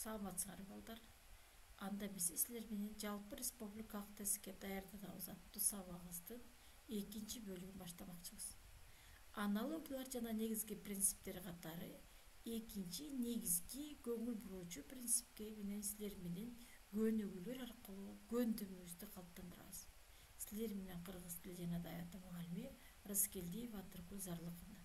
Саламатсыңар балдар. Анда биз силер менен жалпы республикалык тестке даярданабыз аттуу сабагыбыздын экинчи бөлүгүн баштамакчыбыз. Аналогиялар жана негизги принциптер катары экинчи негизги көңүл буруучу принципке менен силер менен көнүгүүлөр аркылуу көндүмүбүздү калыптандырабыз. Силер менен кыргыз тили жана адабияты мугалими Рыскелдиева Атыркул Зарлыгына.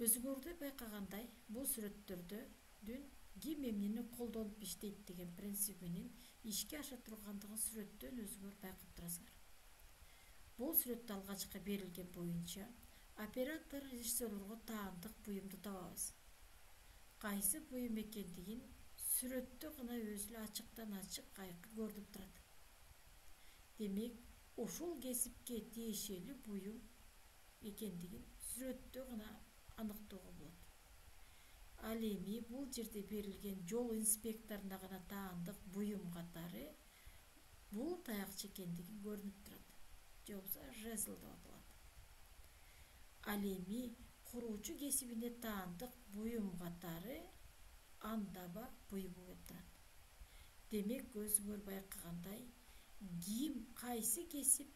Өзүңөрдө байкагандай, бул сүрөттөрдүн ким эмнени колдонуп иштейт деген принцип менен ишке аша тургандыгын сүрөттөн өзүңөр байкап турасыңар. Бул сүрөттө алгачкы берилген боюнча оператор режиссерлорго таандык буюмду табабыз. Кайсы буюм экендигин сүрөттө гана өзү эле ачыктан ачык айкын көрүнүп турат. Демек, ушул кесипке тиешелүү буюм экендигин сүрөттө гана аныктоого болот. Ал эми бул жерде берилген жол инспекторуна гана таандык буюм катары бул таякчы экендиги көрүнүп турат. Же болбосо жезл деп аталат. Ал эми куруучу кесибине таандык буюм катары андаба буюму болуп турат. Демек, өзүңөр байкагандай, ким кайсы кесип,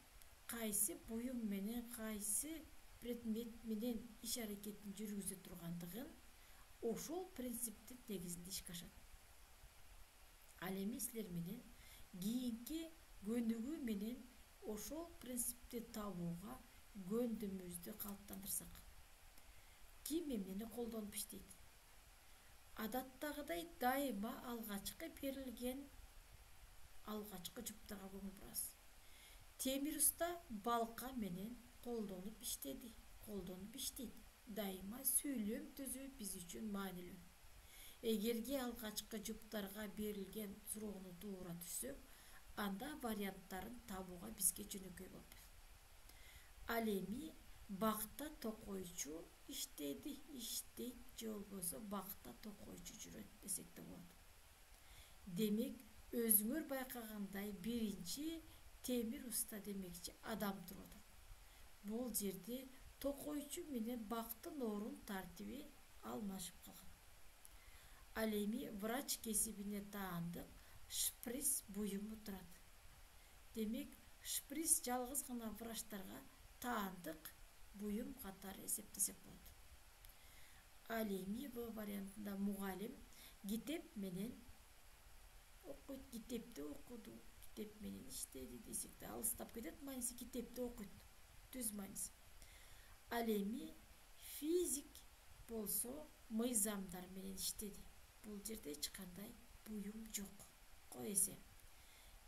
кайсы буюм менен, кайсы предмет менен иш аракетин жүргүзө тургандыгын ошол принциптин негизинде ишке ашат. Ал эми силер менен кийинки көнүгүү менен ошол принципти табууга көндүмүбүздү калыптандырсак. Ким эмнени колдонуп иштейт? Адаттагыдай дайыма алгачкы берилген алгачкы жуптарга көңүл бурабыз. Темир уста балка менен колдонуп иштеди, колдонуп иштейт. Дайыма сүйлөм түзүү биз үчүн маанилүү. Эгерге алгачкы жуптарга берилген суроону туура түшсөк, анда варианттарын табууга бизге жөнөкөй болот. Ал эми бакта токойчу иштейт, же болбосо бакта токойчу жүрөт десек да болот. Демек, өзүңөр байкагандай биринчи темир уста демекчи адам туруп атат. Бул жерде токойчу менен бактын орун тартиби алмашып калган. Ал эми врач кесибине таандык шприц буюму турат. Демек, шприц жалгыз гана врачтарга таандык буюм катары эсептесек болот. Ал эми бул вариантында мугалим китеп менен окуйт, китепти окуду, китеп менен иштеди десек да алыстап кетет, мааниси китепти окуйт, түз мааниси. Ал эми физик болсо мыйзамдар менен иштеди. Бул жерде эч кандай буюм жок. Койсе.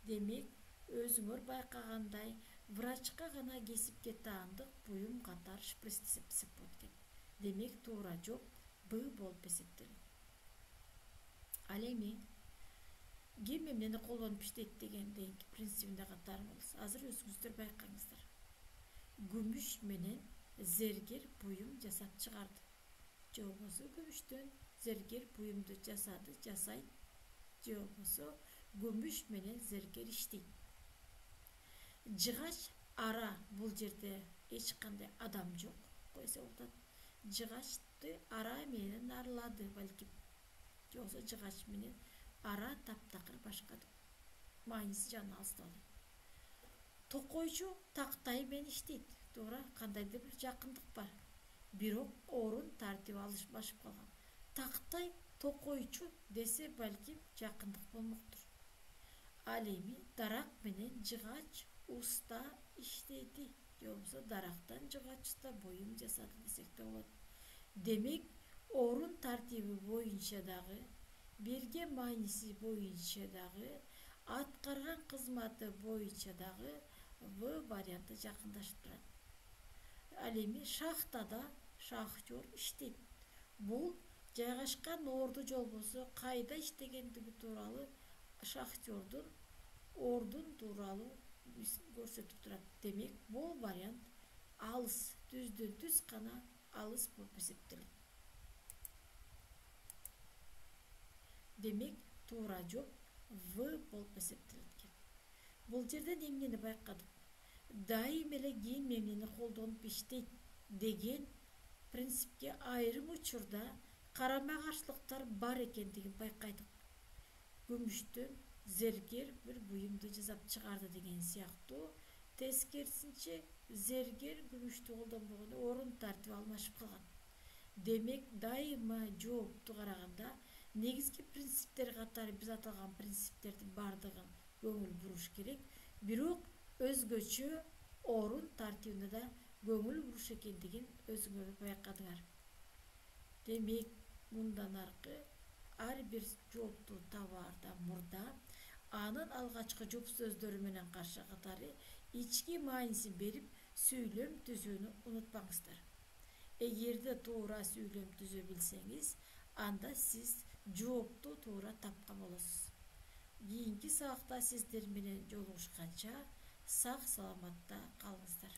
Демек, өзүңөр байкагандай врачка гана кесипке таандык буюм катары шприц эсептесек болот экен. Демек, туура жооп Б болуп эсептелет. Ал эми ким эмнени колдонуп иштейт дегендеги принцибине кайтарабыз. Азыр өзүңүздөр байкаңыздар. Күмүш менен зергер буюм жасап чыгарды. Же болбосо күмүштөн зергер буюмду жасайт. Же болбосо күмүш менен зергер иштейт. Жыгач ара, бул жерде эч кандай адам жок, койсо болот. Жыгачты ара менен аралады балким. Же болбосо жыгач менен ара таптакыр башкады. Мааниси жана алыстап алат. Токойчу тактай менен иштейт. Туура, кандайдыр бир жакындык бар. Бирок орун тартиби алышпашып калган. Тактай токойчу десе балким жакындык болмоктур. Ал эми дарак менен жыгач уста иштеди. Же болбосо дарактан жыгач уста буюм жасады десек да болот. Демек, орун тартиби боюнча дагы, берген мааниси боюнча дагы, аткарган кызматы боюнча дагы В варианты жакындашып турат. Ал эми шахтада шахтер иштейт. Бул жайгашкан орду же болбосо кайда иштегендиги тууралуу шахтердун ордун тууралуу көрсөтүп турат. Демек, бул вариант алыс, түздөн түз гана алыс болуп эсептелет. Демек, туура жооп В болуп эсептелет. Бул жерден эмнени байкадык? Дайым эле ким эмнени колдонуп иштейт деген принципке айрым учурда карама каршылыктар бар экендигин байкайдык. Күмүштөн зергер бир буюмду жасап чыгарды деген сыяктуу. Тескерисинче зергер күмүштү колдонбогондо орун тартип алмашып калган. Демек дайыма жоопту караганда негизги принциптер катары биз аталган принциптердин бардыгын көңүл буруш керек. Бирок өзгөчө орун тартибинде да көңүл буруш экендигин өзүңөр байкадыңар. Демек мындан аркы ар бир жоопту табаардан мурда анын алгачкы жооп сөздөрү менен каршы катары ички маанисин берип сүйлөм түзүүнү унутпаңыздар. Эгерде туура сүйлөм түзө билсеңиз, анда сиз жоопту туура тапкан болосуз. Кийинки сабакта сиздер менен жолугушканча сак саламатта калыңыздар.